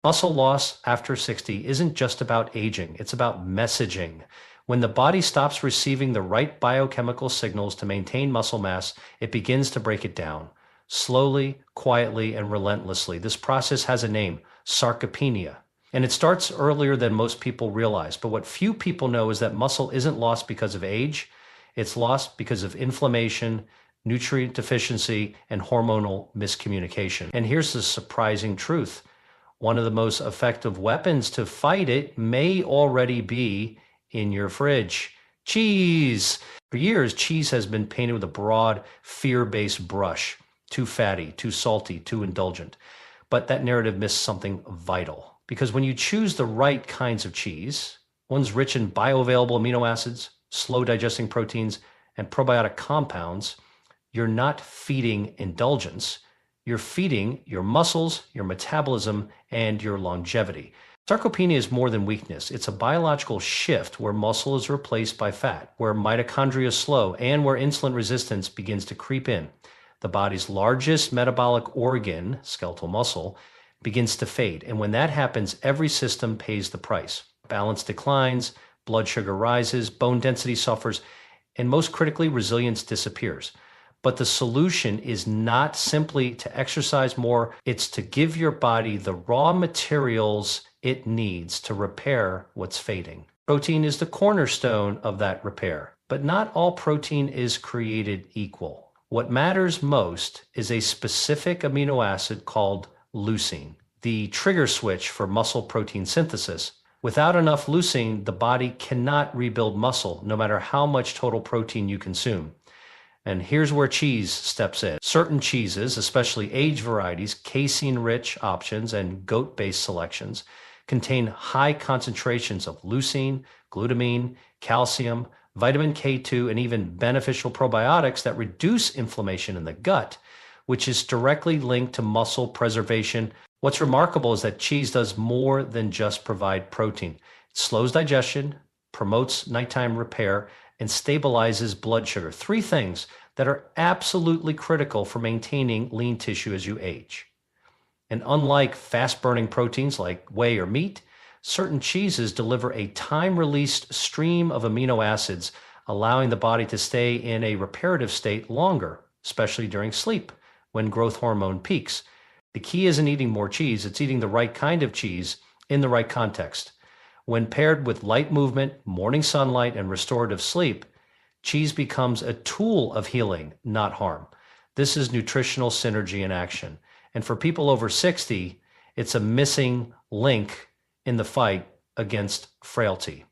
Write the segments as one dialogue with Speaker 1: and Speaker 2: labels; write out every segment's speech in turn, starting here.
Speaker 1: Muscle loss after 60 isn't just about aging, it's about messaging. When the body stops receiving the right biochemical signals to maintain muscle mass, it begins to break it down. Slowly, quietly, and relentlessly. This process has a name, sarcopenia. And it starts earlier than most people realize. But what few people know is that muscle isn't lost because of age, it's lost because of inflammation, nutrient deficiency, and hormonal miscommunication. And here's the surprising truth. One of the most effective weapons to fight it may already be in your fridge. Cheese. For years, cheese has been painted with a broad, fear-based brush. Too fatty, too salty, too indulgent. But that narrative missed something vital. Because when you choose the right kinds of cheese, ones rich in bioavailable amino acids, slow digesting proteins, and probiotic compounds, you're not feeding indulgence. You're feeding your muscles, your metabolism, and your longevity. Sarcopenia is more than weakness. It's a biological shift where muscle is replaced by fat, where mitochondria slow, and where insulin resistance begins to creep in. The body's largest metabolic organ, skeletal muscle, begins to fade. And when that happens, every system pays the price. Balance declines, blood sugar rises, bone density suffers, and most critically, resilience disappears. But the solution is not simply to exercise more, it's to give your body the raw materials it needs to repair what's fading. Protein is the cornerstone of that repair, but not all protein is created equal. What matters most is a specific amino acid called leucine, the trigger switch for muscle protein synthesis. Without enough leucine, the body cannot rebuild muscle, no matter how much total protein you consume. And here's where cheese steps in. Certain cheeses, especially aged varieties, casein-rich options, and goat-based selections, contain high concentrations of leucine, glutamine, calcium, vitamin K2, and even beneficial probiotics that reduce inflammation in the gut, which is directly linked to muscle preservation. What's remarkable is that cheese does more than just provide protein. It slows digestion, promotes nighttime repair, and stabilizes blood sugar. Three things that are absolutely critical for maintaining lean tissue as you age. And unlike fast-burning proteins like whey or meat, certain cheeses deliver a time-released stream of amino acids, allowing the body to stay in a reparative state longer, especially during sleep, when growth hormone peaks. The key isn't eating more cheese, it's eating the right kind of cheese in the right context. When paired with light movement, morning sunlight, and restorative sleep, cheese becomes a tool of healing, not harm. This is nutritional synergy in action. And for people over 60, it's a missing link in the fight against frailty.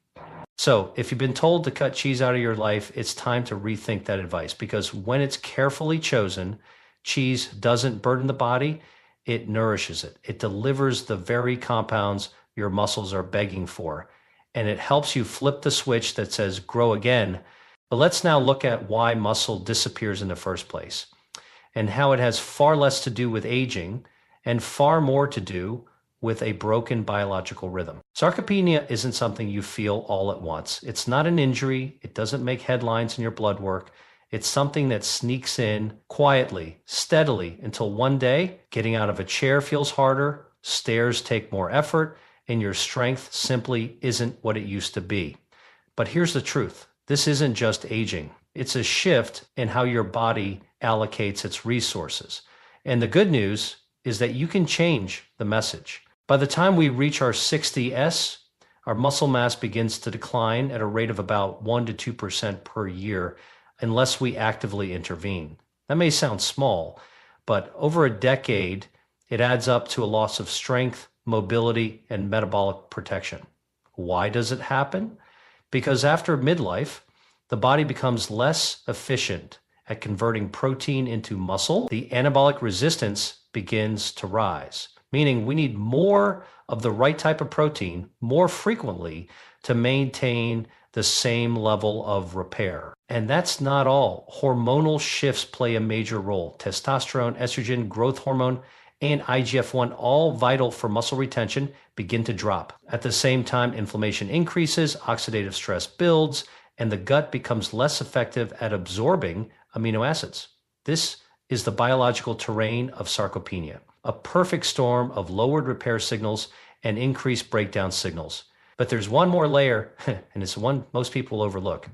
Speaker 1: So if you've been told to cut cheese out of your life, it's time to rethink that advice, because when it's carefully chosen, cheese doesn't burden the body, it nourishes it. It delivers the very compounds your muscles are begging for, and it helps you flip the switch that says grow again. But let's now look at why muscle disappears in the first place, and how it has far less to do with aging and far more to do with a broken biological rhythm. Sarcopenia isn't something you feel all at once. It's not an injury. It doesn't make headlines in your blood work. It's something that sneaks in quietly, steadily, until one day getting out of a chair feels harder, stairs take more effort, and your strength simply isn't what it used to be. But here's the truth. This isn't just aging. It's a shift in how your body allocates its resources. And the good news is that you can change the message. By the time we reach our 60s, our muscle mass begins to decline at a rate of about 1% to 2% per year unless we actively intervene. That may sound small, but over a decade, it adds up to a loss of strength, mobility, and metabolic protection. Why does it happen? Because after midlife, the body becomes less efficient at converting protein into muscle. The anabolic resistance begins to rise, meaning we need more of the right type of protein more frequently to maintain the same level of repair. And that's not all. Hormonal shifts play a major role. Testosterone, estrogen, growth hormone, and IGF-1, all vital for muscle retention, begin to drop. At the same time, inflammation increases, oxidative stress builds, and the gut becomes less effective at absorbing amino acids. This is the biological terrain of sarcopenia. a perfect storm of lowered repair signals and increased breakdown signals. But there's one more layer, and it's one most people overlook.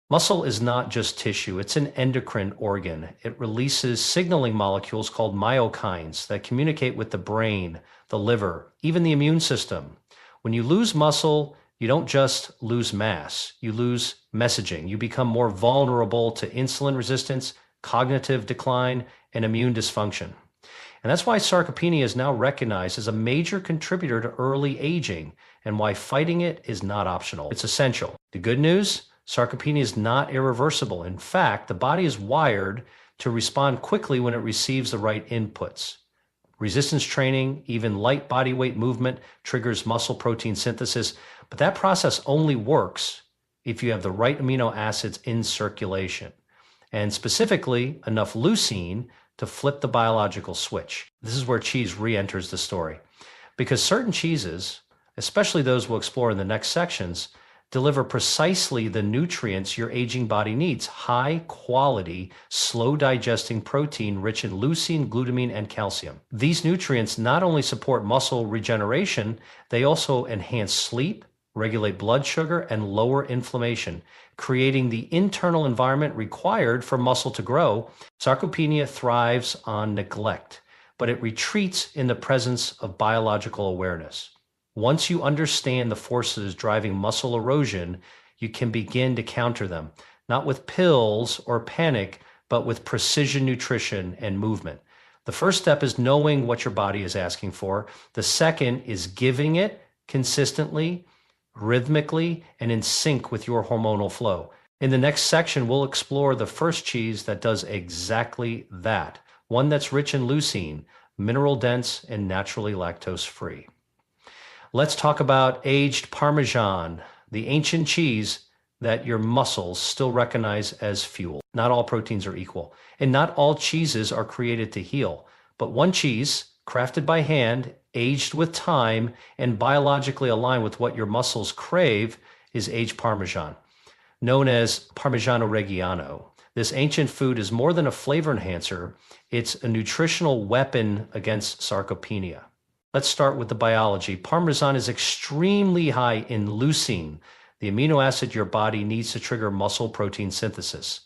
Speaker 1: Muscle is not just tissue, it's an endocrine organ. It releases signaling molecules called myokines that communicate with the brain, the liver, even the immune system. When you lose muscle, you don't just lose mass, you lose messaging. You become more vulnerable to insulin resistance, cognitive decline, and immune dysfunction. And that's why sarcopenia is now recognized as a major contributor to early aging and why fighting it is not optional. It's essential. The good news? Sarcopenia is not irreversible. In fact, the body is wired to respond quickly when it receives the right inputs. Resistance training, even light body weight movement, triggers muscle protein synthesis, but that process only works if you have the right amino acids in circulation, and specifically enough leucine to flip the biological switch. This is where cheese re-enters the story, because certain cheeses, especially those we'll explore in the next sections, deliver precisely the nutrients your aging body needs: high quality, slow digesting protein rich in leucine, glutamine, and calcium. These nutrients not only support muscle regeneration, they also enhance sleep, regulate blood sugar, and lower inflammation, creating the internal environment required for muscle to grow. Sarcopenia thrives on neglect, but it retreats in the presence of biological awareness. Once you understand the forces driving muscle erosion, you can begin to counter them, not with pills or panic, but with precision nutrition and movement. The first step is knowing what your body is asking for. The second is giving it consistently, rhythmically, and in sync with your hormonal flow. In the next section, we'll explore the first cheese that does exactly that, one that's rich in leucine, mineral dense, and naturally lactose-free. Let's talk about aged Parmesan, the ancient cheese that your muscles still recognize as fuel. Not all proteins are equal, and not all cheeses are created to heal. But one cheese, crafted by hand, aged with time, and biologically aligned with what your muscles crave, is aged Parmesan, known as Parmigiano Reggiano. This ancient food is more than a flavor enhancer, it's a nutritional weapon against sarcopenia. Let's start with the biology. Parmesan is extremely high in leucine, the amino acid your body needs to trigger muscle protein synthesis.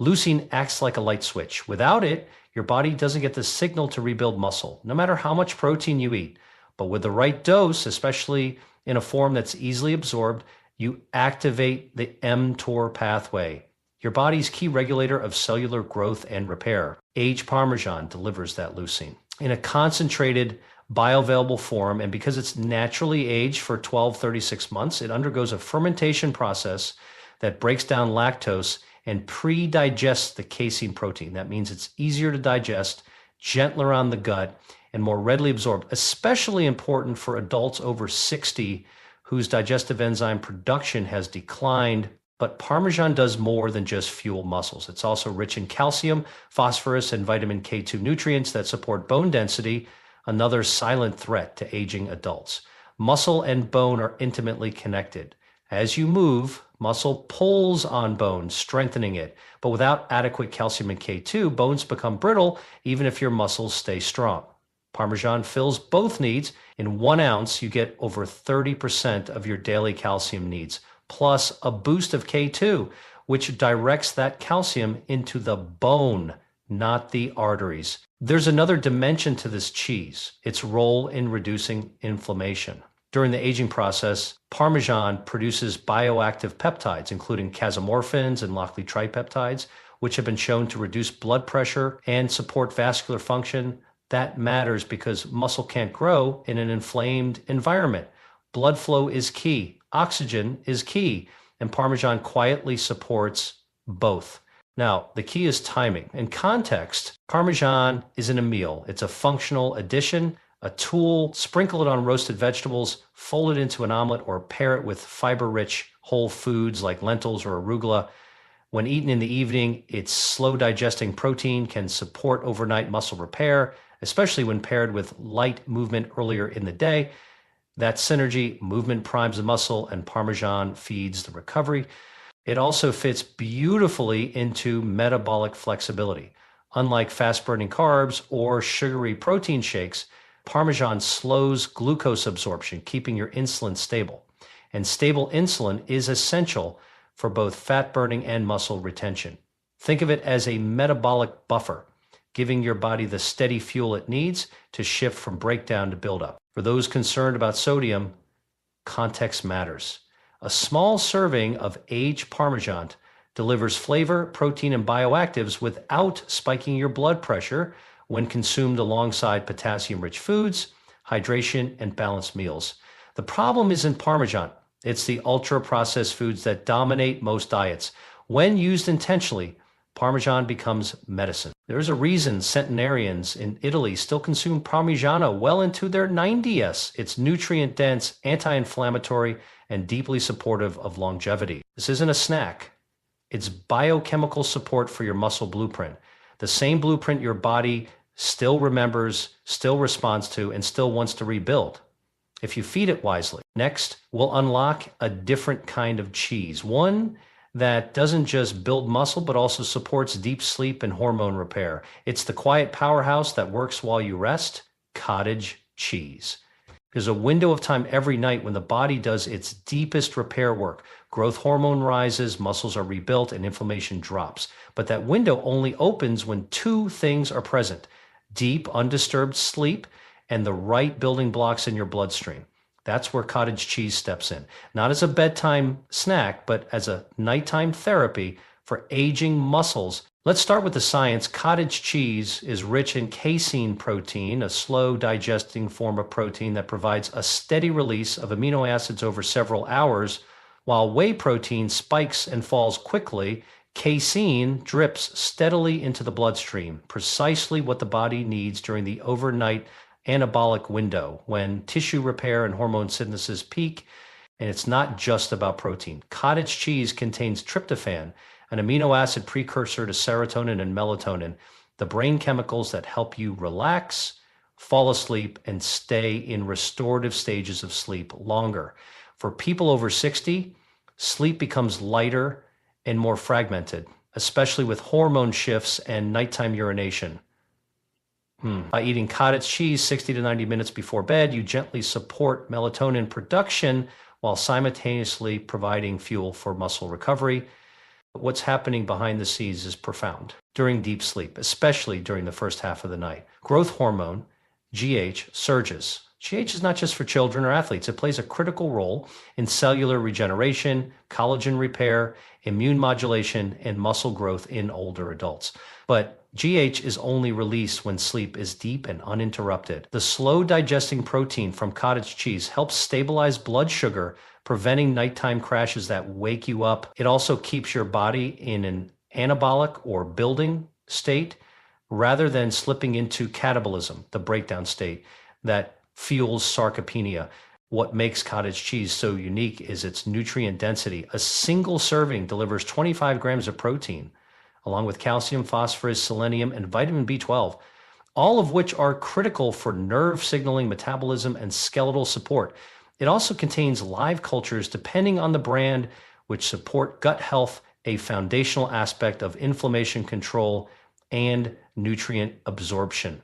Speaker 1: Leucine acts like a light switch. Without it, your body doesn't get the signal to rebuild muscle, no matter how much protein you eat. But with the right dose, especially in a form that's easily absorbed, you activate the mTOR pathway, your body's key regulator of cellular growth and repair. Aged Parmesan delivers that leucine in a concentrated, bioavailable form, and because it's naturally aged for 36 months, it undergoes a fermentation process that breaks down lactose and pre-digests the casein protein. That means it's easier to digest, gentler on the gut, and more readily absorbed, especially important for adults over 60 whose digestive enzyme production has declined. But Parmesan does more than just fuel muscles. It's also rich in calcium, phosphorus, and vitamin K2 nutrients that support bone density, another silent threat to aging adults. Muscle and bone are intimately connected. As you move, muscle pulls on bone, strengthening it. But without adequate calcium and K2, bones become brittle even if your muscles stay strong. Parmesan fills both needs. In 1 ounce, you get over 30% of your daily calcium needs, plus a boost of K2, which directs that calcium into the bone, not the arteries. There's another dimension to this cheese, its role in reducing inflammation. During the aging process, Parmesan produces bioactive peptides, including casomorphins and Lockley tripeptides, which have been shown to reduce blood pressure and support vascular function. That matters because muscle can't grow in an inflamed environment. Blood flow is key, oxygen is key, and Parmesan quietly supports both. Now, the key is timing. In context, Parmesan isn't a meal. It's a functional addition, a tool. Sprinkle it on roasted vegetables, fold it into an omelet, or pair it with fiber-rich whole foods like lentils or arugula. When eaten in the evening, its slow-digesting protein can support overnight muscle repair, especially when paired with light movement earlier in the day. That synergy, movement primes the muscle, and Parmesan feeds the recovery. It also fits beautifully into metabolic flexibility. Unlike fast-burning carbs or sugary protein shakes, Parmesan slows glucose absorption, keeping your insulin stable. And stable insulin is essential for both fat burning and muscle retention. Think of it as a metabolic buffer, giving your body the steady fuel it needs to shift from breakdown to buildup. For those concerned about sodium, context matters. A small serving of aged Parmesan delivers flavor, protein, and bioactives without spiking your blood pressure when consumed alongside potassium-rich foods, hydration, and balanced meals. The problem isn't Parmesan. It's the ultra-processed foods that dominate most diets. When used intentionally, Parmesan becomes medicine. There's a reason centenarians in Italy still consume Parmigiano well into their 90s. It's nutrient-dense, anti-inflammatory, and deeply supportive of longevity. This isn't a snack. It's biochemical support for your muscle blueprint. The same blueprint your body still remembers, still responds to, and still wants to rebuild, if you feed it wisely. Next, we'll unlock a different kind of cheese, one that doesn't just build muscle, but also supports deep sleep and hormone repair. It's the quiet powerhouse that works while you rest, cottage cheese. There's a window of time every night when the body does its deepest repair work. Growth hormone rises, muscles are rebuilt, and inflammation drops. But that window only opens when two things are present: deep, undisturbed sleep and the right building blocks in your bloodstream. That's where cottage cheese steps in. Not as a bedtime snack, but as a nighttime therapy for aging muscles. Let's start with the science. Cottage cheese is rich in casein protein, a slow digesting form of protein that provides a steady release of amino acids over several hours. While whey protein spikes and falls quickly, casein drips steadily into the bloodstream, precisely what the body needs during the overnight anabolic window when tissue repair and hormone synthesis peak. And it's not just about protein. Cottage cheese contains tryptophan, an amino acid precursor to serotonin and melatonin, the brain chemicals that help you relax, fall asleep, and stay in restorative stages of sleep longer. For people over 60, sleep becomes lighter and more fragmented, especially with hormone shifts and nighttime urination. By eating cottage cheese 60 to 90 minutes before bed, you gently support melatonin production while simultaneously providing fuel for muscle recovery. What's happening behind the scenes is profound. During deep sleep, especially during the first half of the night, growth hormone, GH, surges. GH is not just for children or athletes. It plays a critical role in cellular regeneration, collagen repair, immune modulation, and muscle growth in older adults. But GH is only released when sleep is deep and uninterrupted. The slow digesting protein from cottage cheese helps stabilize blood sugar, preventing nighttime crashes that wake you up. It also keeps your body in an anabolic or building state rather than slipping into catabolism, the breakdown state that fuels sarcopenia. What makes cottage cheese so unique is its nutrient density. A single serving delivers 25 grams of protein, along with calcium, phosphorus, selenium, and vitamin B12, all of which are critical for nerve signaling, metabolism, and skeletal support. It also contains live cultures, depending on the brand, which support gut health, a foundational aspect of inflammation control and nutrient absorption.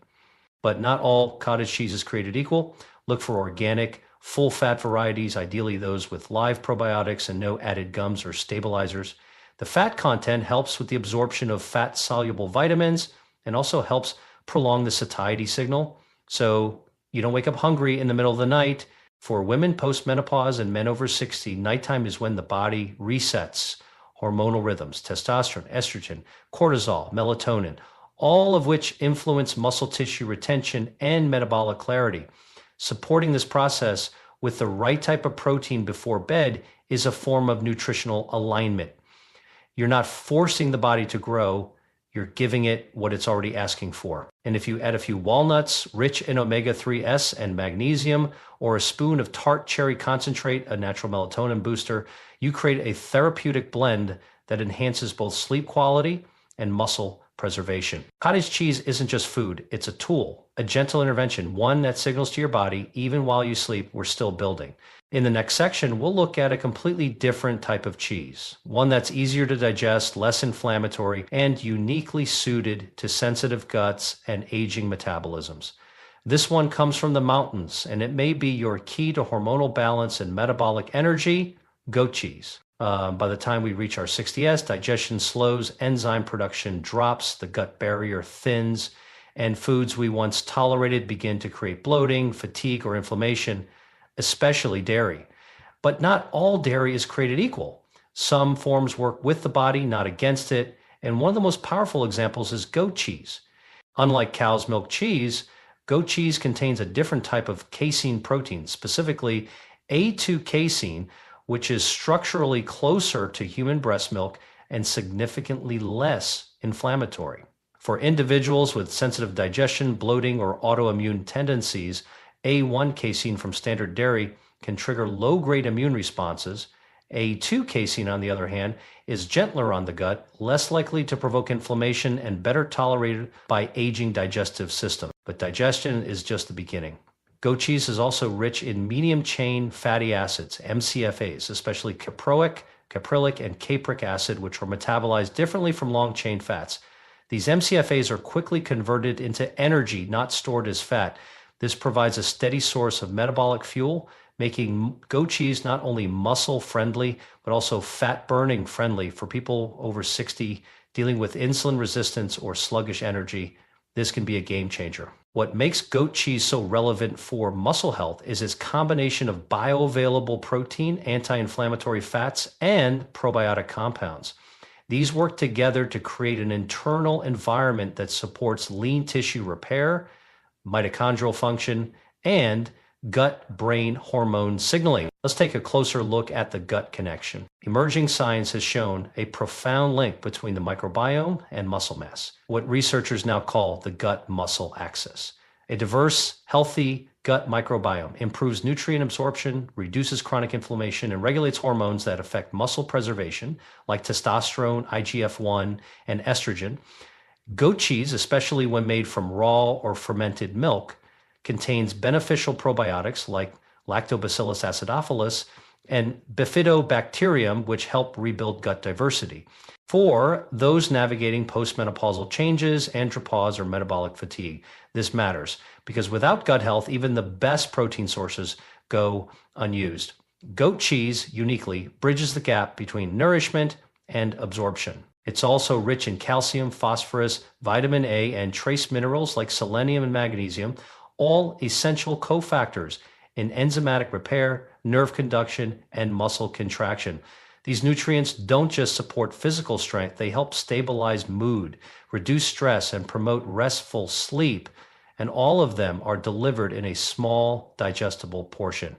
Speaker 1: But not all cottage cheese is created equal. Look for organic, full-fat varieties, ideally those with live probiotics and no added gums or stabilizers. The fat content helps with the absorption of fat-soluble vitamins and also helps prolong the satiety signal, so you don't wake up hungry in the middle of the night. For women post-menopause and men over 60, nighttime is when the body resets hormonal rhythms, testosterone, estrogen, cortisol, melatonin, all of which influence muscle tissue retention and metabolic clarity. Supporting this process with the right type of protein before bed is a form of nutritional alignment. You're not forcing the body to grow, you're giving it what it's already asking for. And if you add a few walnuts, rich in omega-3s and magnesium, or a spoon of tart cherry concentrate, a natural melatonin booster, you create a therapeutic blend that enhances both sleep quality and muscle preservation. Cottage cheese isn't just food, it's a tool, a gentle intervention, one that signals to your body, even while you sleep, we're still building. In the next section, we'll look at a completely different type of cheese, one that's easier to digest, less inflammatory, and uniquely suited to sensitive guts and aging metabolisms. This one comes from the mountains, and it may be your key to hormonal balance and metabolic energy, goat cheese. By the time we reach our 60s, digestion slows, enzyme production drops, the gut barrier thins, and foods we once tolerated begin to create bloating, fatigue, or inflammation, especially dairy. But not all dairy is created equal. Some forms work with the body, not against it, and one of the most powerful examples is goat cheese. Unlike cow's milk cheese, goat cheese contains a different type of casein protein, specifically A2 casein, which is structurally closer to human breast milk and significantly less inflammatory. For individuals with sensitive digestion, bloating, or autoimmune tendencies, A1 casein from standard dairy can trigger low-grade immune responses. A2 casein, on the other hand, is gentler on the gut, less likely to provoke inflammation, and better tolerated by aging digestive system. But digestion is just the beginning. Goat cheese is also rich in medium-chain fatty acids, MCFAs, especially caproic, caprylic, and capric acid, which are metabolized differently from long-chain fats. These MCFAs are quickly converted into energy, not stored as fat. This provides a steady source of metabolic fuel, making goat cheese not only muscle-friendly, but also fat-burning friendly for people over 60 dealing with insulin resistance or sluggish energy. This can be a game changer. What makes goat cheese so relevant for muscle health is its combination of bioavailable protein, anti-inflammatory fats, and probiotic compounds. These work together to create an internal environment that supports lean tissue repair, mitochondrial function, and gut-brain hormone signaling. Let's take a closer look at the gut connection. Emerging science has shown a profound link between the microbiome and muscle mass, what researchers now call the gut-muscle axis. A diverse, healthy gut microbiome improves nutrient absorption, reduces chronic inflammation, and regulates hormones that affect muscle preservation, like testosterone, IGF-1, and estrogen. Goat cheese, especially when made from raw or fermented milk, contains beneficial probiotics like Lactobacillus acidophilus and bifidobacterium, which help rebuild gut diversity. For those navigating postmenopausal changes, andropause, or metabolic fatigue, this matters because without gut health, even the best protein sources go unused. Goat cheese, uniquely, bridges the gap between nourishment and absorption. It's also rich in calcium, phosphorus, vitamin A, and trace minerals like selenium and magnesium, all essential cofactors in enzymatic repair, nerve conduction, and muscle contraction. These nutrients don't just support physical strength, they help stabilize mood, reduce stress, and promote restful sleep, and all of them are delivered in a small, digestible portion.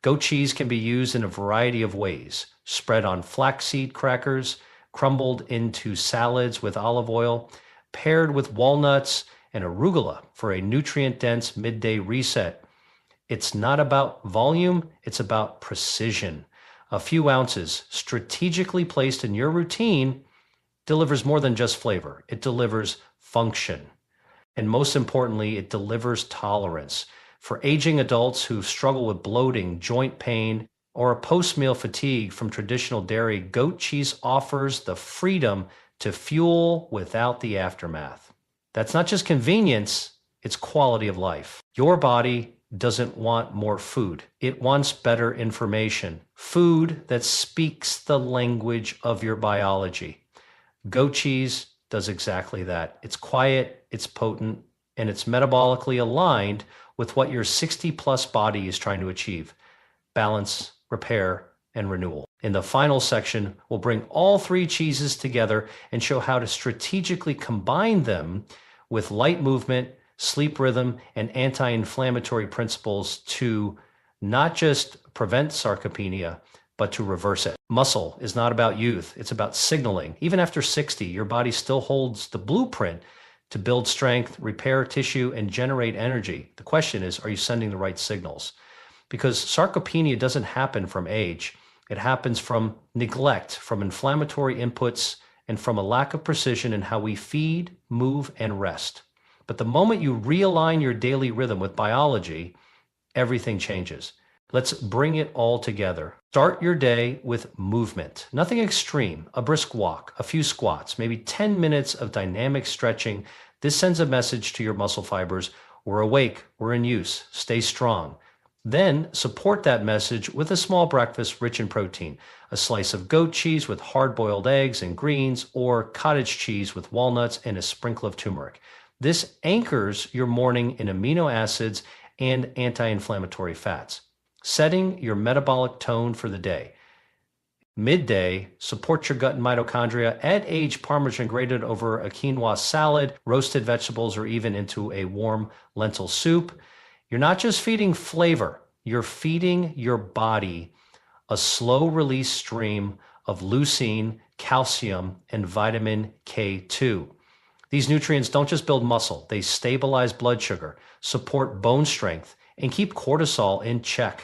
Speaker 1: Goat cheese can be used in a variety of ways, spread on flaxseed crackers, crumbled into salads with olive oil, paired with walnuts and arugula for a nutrient-dense midday reset. It's not about volume, it's about precision. A few ounces strategically placed in your routine delivers more than just flavor. It delivers function. And most importantly, it delivers tolerance. For aging adults who struggle with bloating, joint pain, or a post-meal fatigue from traditional dairy, goat cheese offers the freedom to fuel without the aftermath. That's not just convenience, it's quality of life. Your body doesn't want more food. It wants better information. Food that speaks the language of your biology. Goat cheese does exactly that. It's quiet, it's potent, and it's metabolically aligned with what your 60-plus body is trying to achieve: balance, repair, and renewal. In the final section, we'll bring all three cheeses together and show how to strategically combine them with light movement, sleep rhythm, and anti-inflammatory principles to not just prevent sarcopenia, but to reverse it. Muscle is not about youth, it's about signaling. Even after 60, your body still holds the blueprint to build strength, repair tissue, and generate energy. The question is, are you sending the right signals? Because sarcopenia doesn't happen from age. It happens from neglect, from inflammatory inputs, and from a lack of precision in how we feed, move, and rest. But the moment you realign your daily rhythm with biology, everything changes. Let's bring it all together. Start your day with movement. Nothing extreme, a brisk walk, a few squats, maybe 10 minutes of dynamic stretching. This sends a message to your muscle fibers. We're awake, we're in use, stay strong. Then support that message with a small breakfast rich in protein, a slice of goat cheese with hard-boiled eggs and greens, or cottage cheese with walnuts and a sprinkle of turmeric. This anchors your morning in amino acids and anti-inflammatory fats, setting your metabolic tone for the day. Midday, support your gut and mitochondria. Add aged parmesan grated over a quinoa salad, roasted vegetables, or even into a warm lentil soup. You're not just feeding flavor, you're feeding your body a slow release stream of leucine, calcium, and vitamin K2. These nutrients don't just build muscle, they stabilize blood sugar, support bone strength, and keep cortisol in check.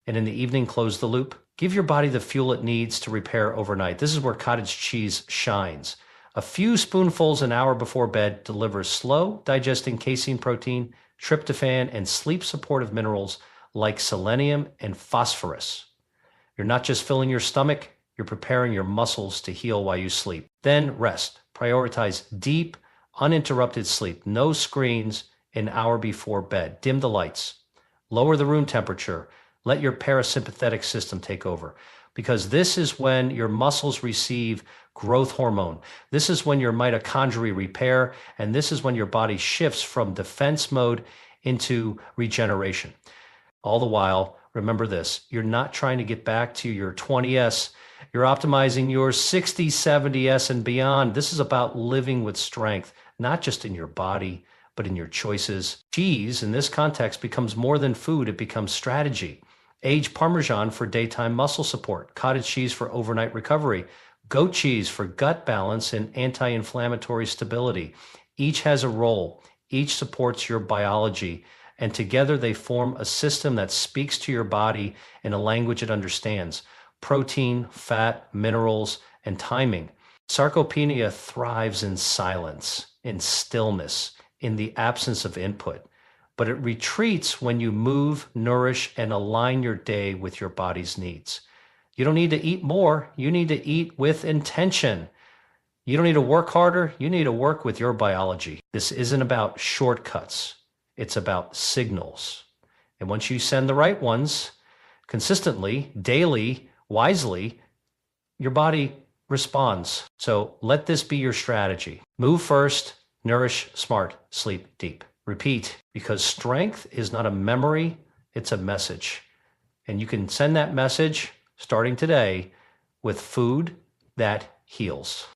Speaker 1: And in the evening, close the loop. Give your body the fuel it needs to repair overnight. This is where cottage cheese shines. A few spoonfuls an hour before bed delivers slow digesting casein protein, tryptophan, and sleep supportive minerals like selenium and phosphorus. You're not just filling your stomach, you're preparing your muscles to heal while you sleep. Then rest. Prioritize deep, uninterrupted sleep. No screens an hour before bed. Dim the lights. Lower the room temperature. Let your parasympathetic system take over, because this is when your muscles receive growth hormone. This is when your mitochondria repair, and this is when your body shifts from defense mode into regeneration. All the while, remember this, you're not trying to get back to your 20S. You're optimizing your 60, 70S and beyond. This is about living with strength, not just in your body, but in your choices. Cheese, in this context, becomes more than food. It becomes strategy. Aged Parmesan for daytime muscle support, cottage cheese for overnight recovery, goat cheese for gut balance and anti-inflammatory stability. Each has a role. Each supports your biology, and together they form a system that speaks to your body in a language it understands. Protein, fat, minerals, and timing. Sarcopenia thrives in silence, in stillness, in the absence of input. But it retreats when you move, nourish, and align your day with your body's needs. You don't need to eat more. You need to eat with intention. You don't need to work harder. You need to work with your biology. This isn't about shortcuts. It's about signals. And once you send the right ones, consistently, daily, wisely, your body responds. So let this be your strategy. Move first, nourish smart, sleep deep. Repeat, because strength is not a memory, it's a message. And you can send that message starting today with food that heals.